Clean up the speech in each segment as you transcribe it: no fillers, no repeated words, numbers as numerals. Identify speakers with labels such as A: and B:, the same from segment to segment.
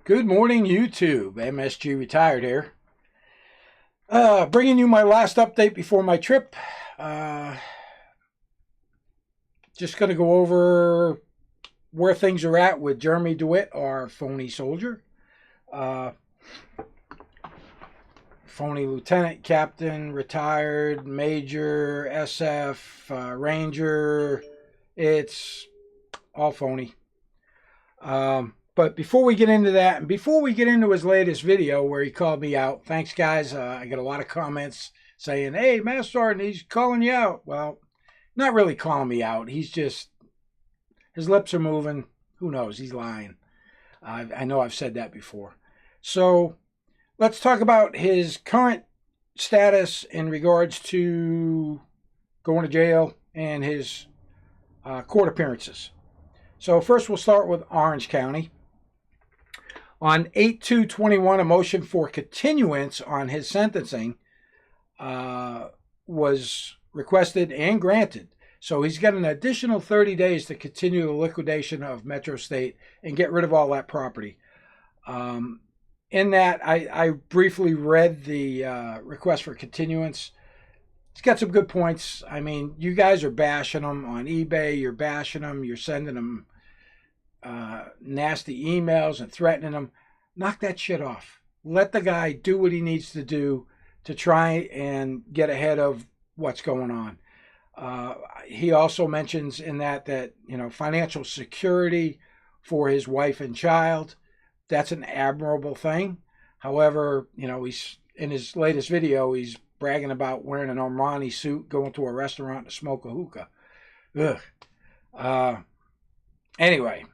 A: Good morning, YouTube. MSG Retired here. Bringing you my last update before my trip. Just going to go over where things are at with Jeremy Dewitte, our phony soldier. Phony lieutenant, captain, retired, major, SF, ranger. It's all phony. But before we get into that, and before we get into his latest video where he called me out, thanks guys. I get a lot of comments saying, hey, Master Sergeant, he's calling you out. Well, not really calling me out. He's just, his lips are moving. Who knows? He's lying. I know I've said that before. So let's talk about his current status in regards to going to jail and his court appearances. So first we'll start with Orange County. On 8/2/21, a motion for continuance on his sentencing was requested and granted. So he's got an additional 30 days to continue the liquidation of Metro State and get rid of all that property. In that, I briefly read the request for continuance. It's got some good points. I mean, you guys are bashing him on eBay. You're bashing him. You're sending him nasty emails and threatening him. Knock that shit off. Let the guy do what he needs to do to try and get ahead of what's going on. He also mentions in that financial security for his wife and child, that's an admirable thing. However, he's in his latest video, he's bragging about wearing an Armani suit, going to a restaurant to smoke a hookah. Ugh. Anyway.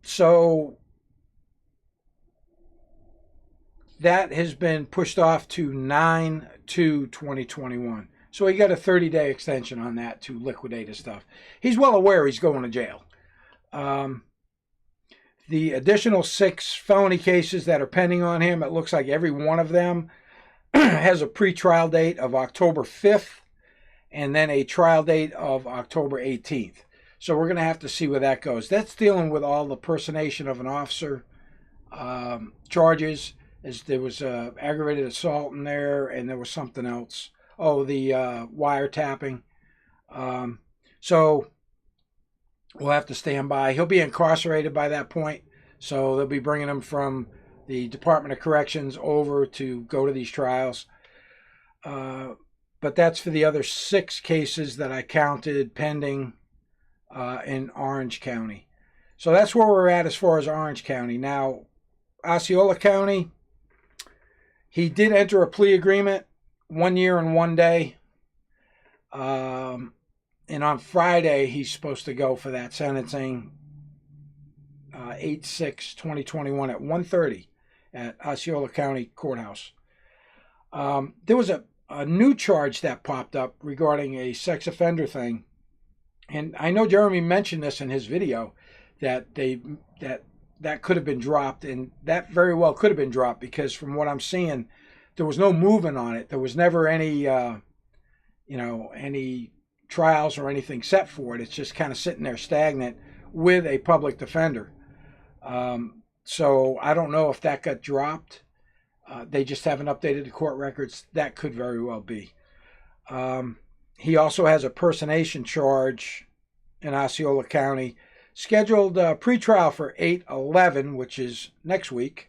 A: So that has been pushed off to 9/2/2021. So he got a 30-day extension on that to liquidate his stuff. He's well aware he's going to jail. The additional 6 felony cases that are pending on him, it looks like every one of them has a pre-trial date of October 5th and then a trial date of October 18th. So we're going to have to see where that goes. That's dealing with all the personation of an officer charges. There was aggravated assault in there, and there was something else. Oh, the wiretapping. So we'll have to stand by. He'll be incarcerated by that point. So they'll be bringing him from the Department of Corrections over to go to these trials. But that's for the other 6 cases that I counted pending in Orange County. So that's where we're at as far as Orange County. Now, Osceola County, he did enter a plea agreement 1 year and 1 day. And on Friday, he's supposed to go for that sentencing, 8/6/2021 at 1:30 at Osceola County Courthouse. There was a new charge that popped up regarding a sex offender thing. And I know Jeremy mentioned this in his video that that could have been dropped, and that very well could have been dropped because from what I'm seeing, there was no movement on it. There was never any any trials or anything set for it. It's just kind of sitting there stagnant with a public defender. So I don't know if that got dropped. They just haven't updated the court records. That could very well be. He also has a personation charge in Osceola County, scheduled pretrial for 8/11, which is next week.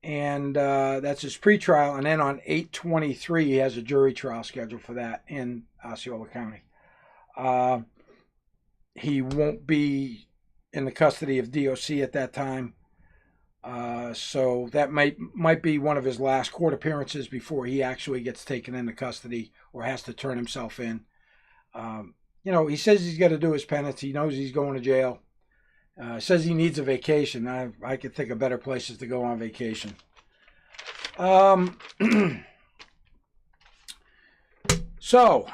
A: And that's his pretrial. And then on 8/23, he has a jury trial scheduled for that in Osceola County. He won't be in the custody of DOC at that time. So that might be one of his last court appearances before he actually gets taken into custody or has to turn himself in. He says he's got to do his penance. He knows he's going to jail. Says he needs a vacation. I could think of better places to go on vacation. So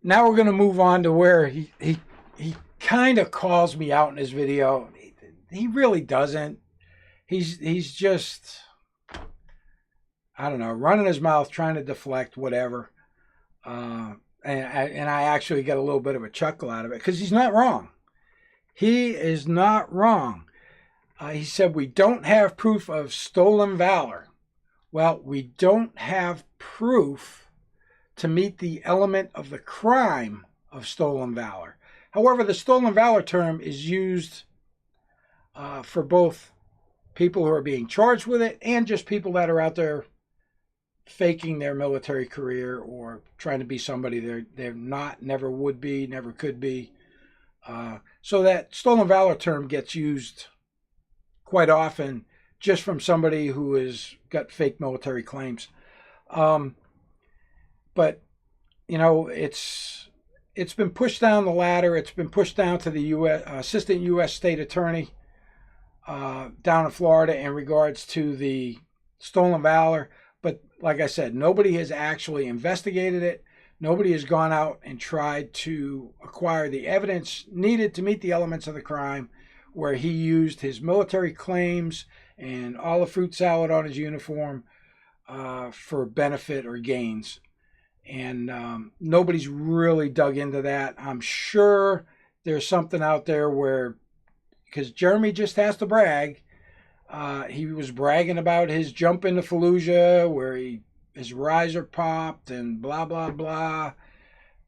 A: now we're going to move on to where he kind of calls me out in his video. He really doesn't. He's just, I don't know, running his mouth, trying to deflect, whatever. And I actually get a little bit of a chuckle out of it because he's not wrong. He is not wrong. He said, we don't have proof of stolen valor. Well, we don't have proof to meet the element of the crime of stolen valor. However, the stolen valor term is used for both people who are being charged with it and just people that are out there faking their military career or trying to be somebody they're not, never would be, never could be. So that stolen valor term gets used quite often just from somebody who has got fake military claims. But, you know, it's been pushed down the ladder. It's been pushed down to the U.S. Assistant U.S. State Attorney down in Florida in regards to the stolen valor. But like I said, nobody has actually investigated it. Nobody has gone out and tried to acquire the evidence needed to meet the elements of the crime, where he used his military claims and all the fruit salad on his uniform for benefit or gains. And nobody's really dug into that. I'm sure there's something out there where, because Jeremy just has to brag, he was bragging about his jump into Fallujah where his riser popped and blah, blah, blah.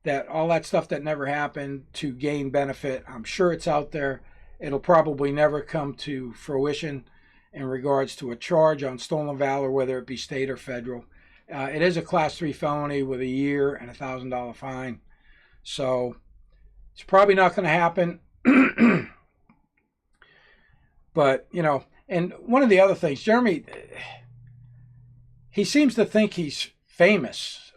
A: That all that stuff that never happened to gain benefit. I'm sure it's out there. It'll probably never come to fruition in regards to a charge on stolen valor, whether it be state or federal. It is a Class 3 felony with a year and $1,000 fine. So it's probably not going to happen. But, you know, and one of the other things, Jeremy, he seems to think he's famous.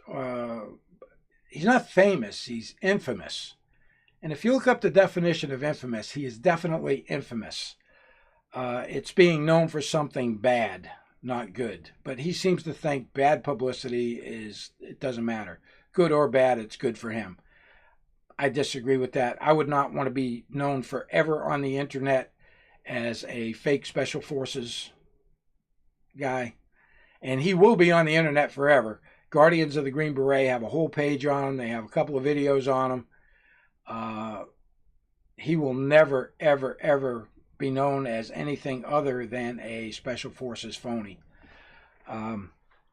A: He's not famous, he's infamous. And if you look up the definition of infamous, he is definitely infamous. It's being known for something bad, not good. But he seems to think bad publicity it doesn't matter. Good or bad, it's good for him. I disagree with that. I would not want to be known forever on the internet as a fake special forces guy. And he will be on the internet forever. Guardians of the Green Beret have a whole page on him. They have a couple of videos on him. He will never, ever, ever be known as anything other than a special forces phony.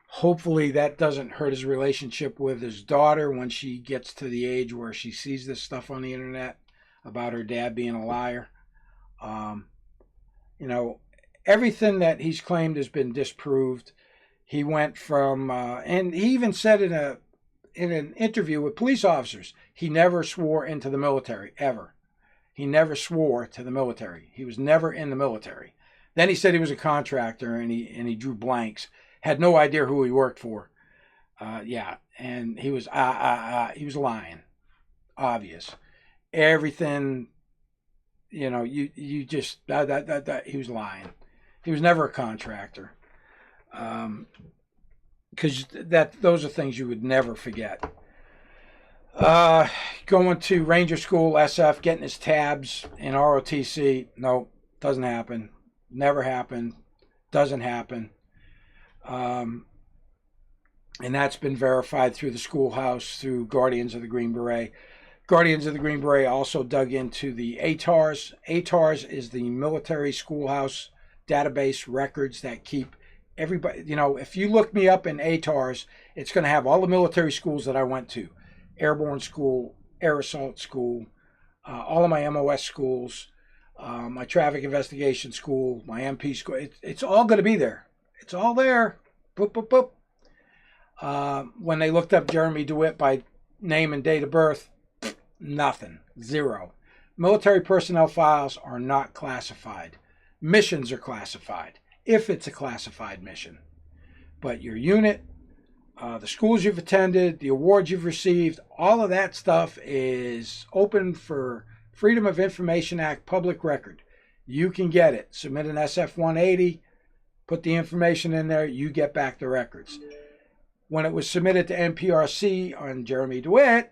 A: Hopefully that doesn't hurt his relationship with his daughter when she gets to the age where she sees this stuff on the internet about her dad being a liar. You know, everything that he's claimed has been disproved. He went from, and he even said in an interview with police officers, he never swore into the military, ever. He never swore to the military. He was never in the military. Then he said he was a contractor and he drew blanks. Had no idea who he worked for. Yeah, and he was he was lying. Obvious. Everything, you know, you just he was lying. He was never a contractor. Because those are things you would never forget. Going to Ranger School, SF, getting his tabs in ROTC. Nope, doesn't happen. Never happened. Doesn't happen. And that's been verified through the schoolhouse, through Guardians of the Green Beret. Guardians of the Green Beret also dug into the ATARS. ATARS is the military schoolhouse database records that keep everybody, you know, if you look me up in ATARS, it's going to have all the military schools that I went to. Airborne School, Air Assault School, all of my MOS schools, my Traffic Investigation School, my MP School. It's all going to be there. It's all there. Boop, boop, boop. When they looked up Jeremy Dewitte by name and date of birth, nothing. Zero. Military personnel files are not classified. Missions are classified, if it's a classified mission. But your unit, the schools you've attended, the awards you've received, all of that stuff is open for Freedom of Information Act public record. You can get it. Submit an SF-180, put the information in there, you get back the records. When it was submitted to NPRC on Jeremy Dewitte,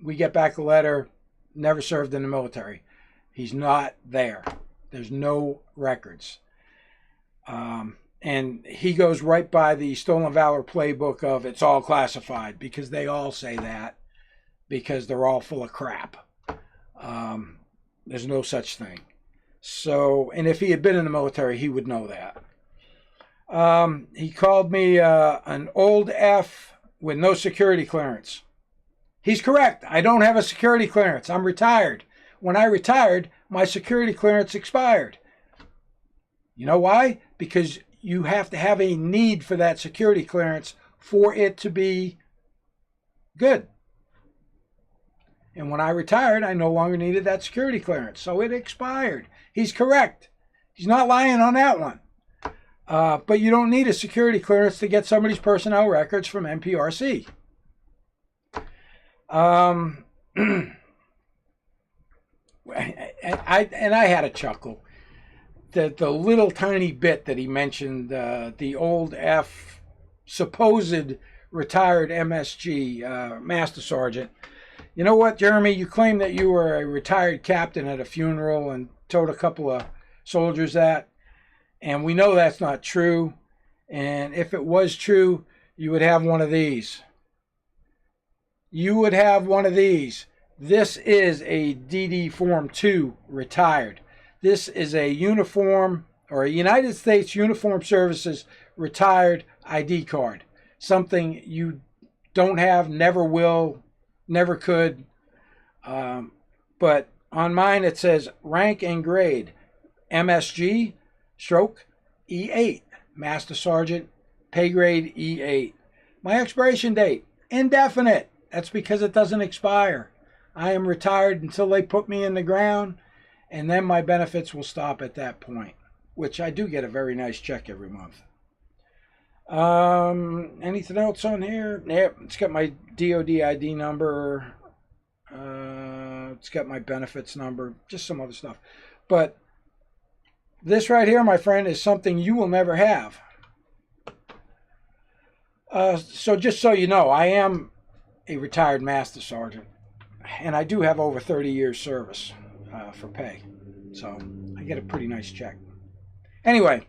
A: we get back a letter, never served in the military. He's not there. There's no records. And he goes right by the Stolen Valor playbook of it's all classified, because they all say that, because they're all full of crap. There's no such thing. So, and if he had been in the military, he would know that. He called me an old F with no security clearance. He's correct. I don't have a security clearance. I'm retired. When I retired, my security clearance expired. You know why? Because you have to have a need for that security clearance for it to be good. And when I retired, I no longer needed that security clearance. So it expired. He's correct. He's not lying on that one. But you don't need a security clearance to get somebody's personnel records from NPRC. And I had a chuckle. The little tiny bit that he mentioned, the old F supposed retired MSG, Master Sergeant. You know what, Jeremy? You claim that you were a retired captain at a funeral and told a couple of soldiers that. And we know that's not true. And if it was true, you would have one of these. You would have one of these. This is a DD Form 2 retired. This is a uniform or a United States Uniform Services retired ID card. Something you don't have, never will, never could. But on mine it says rank and grade MSG stroke E8, Master Sergeant, pay grade E8. My expiration date, indefinite. That's because it doesn't expire. I am retired until they put me in the ground, and then my benefits will stop at that point, which I do get a very nice check every month. Anything else on here? Yep, it's got my DOD ID number. It's got my benefits number, just some other stuff. But this right here, my friend, is something you will never have. So just so you know, I am a retired Master Sergeant, and I do have over 30 years service for pay. So I get a pretty nice check. Anyway,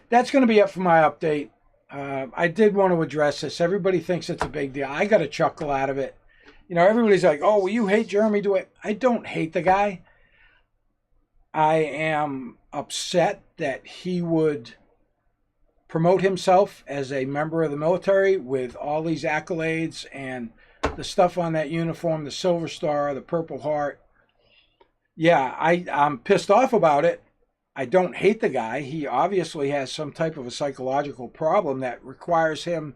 A: that's going to be it for my update. I did want to address this. Everybody thinks it's a big deal. I got a chuckle out of it. You know, everybody's like, oh, well, you hate Jeremy Dewitte. I don't hate the guy. I am upset that he would promote himself as a member of the military with all these accolades and the stuff on that uniform, the Silver Star, the Purple Heart. Yeah, I'm pissed off about it. I don't hate the guy. He obviously has some type of a psychological problem that requires him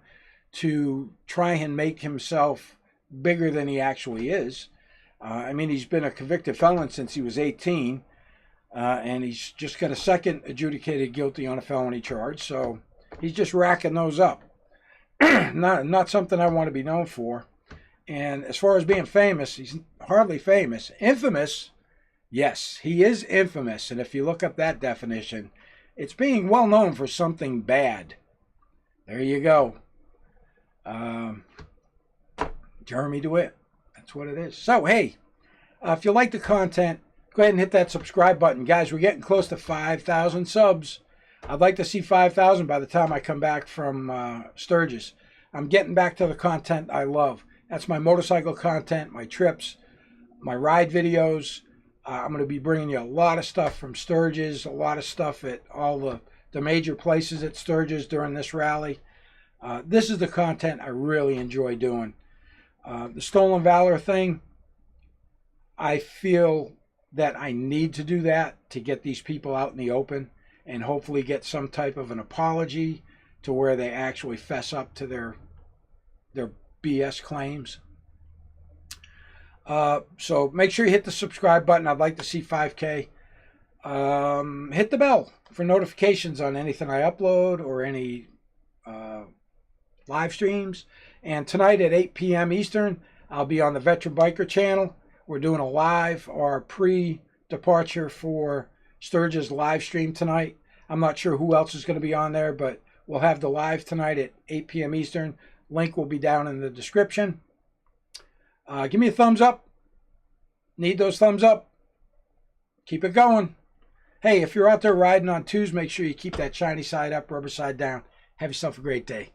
A: to try and make himself bigger than he actually is. I mean, he's been a convicted felon since he was 18, and he's just got a second adjudicated guilty on a felony charge, so he's just racking those up. Not something I want to be known for. And as far as being famous, he's hardly famous. Infamous, yes, he is infamous. And if you look up that definition, it's being well known for something bad. There you go. Jeremy Dewitte. That's what it is. So, hey, if you like the content, go ahead and hit that subscribe button. Guys, we're getting close to 5,000 subs. I'd like to see 5,000 by the time I come back from Sturgis. I'm getting back to the content I love. That's my motorcycle content, my trips, my ride videos. I'm going to be bringing you a lot of stuff from Sturgis, a lot of stuff at all the major places at Sturgis during this rally. This is the content I really enjoy doing. The Stolen Valor thing, I feel that I need to do that to get these people out in the open and hopefully get some type of an apology to where they actually fess up to their BS claims. So make sure you hit the subscribe button. I'd like to see 5K. Hit the bell for notifications on anything I upload or any live streams. And tonight at 8 p.m. Eastern, I'll be on the Veteran Biker channel. We're doing a live or pre-departure for Sturgis live stream tonight. I'm not sure who else is going to be on there, but we'll have the live tonight at 8 p.m. Eastern. Link will be down in the description. Give me a thumbs up. Need those thumbs up. Keep it going. Hey, if you're out there riding on twos, make sure you keep that shiny side up, rubber side down. Have yourself a great day.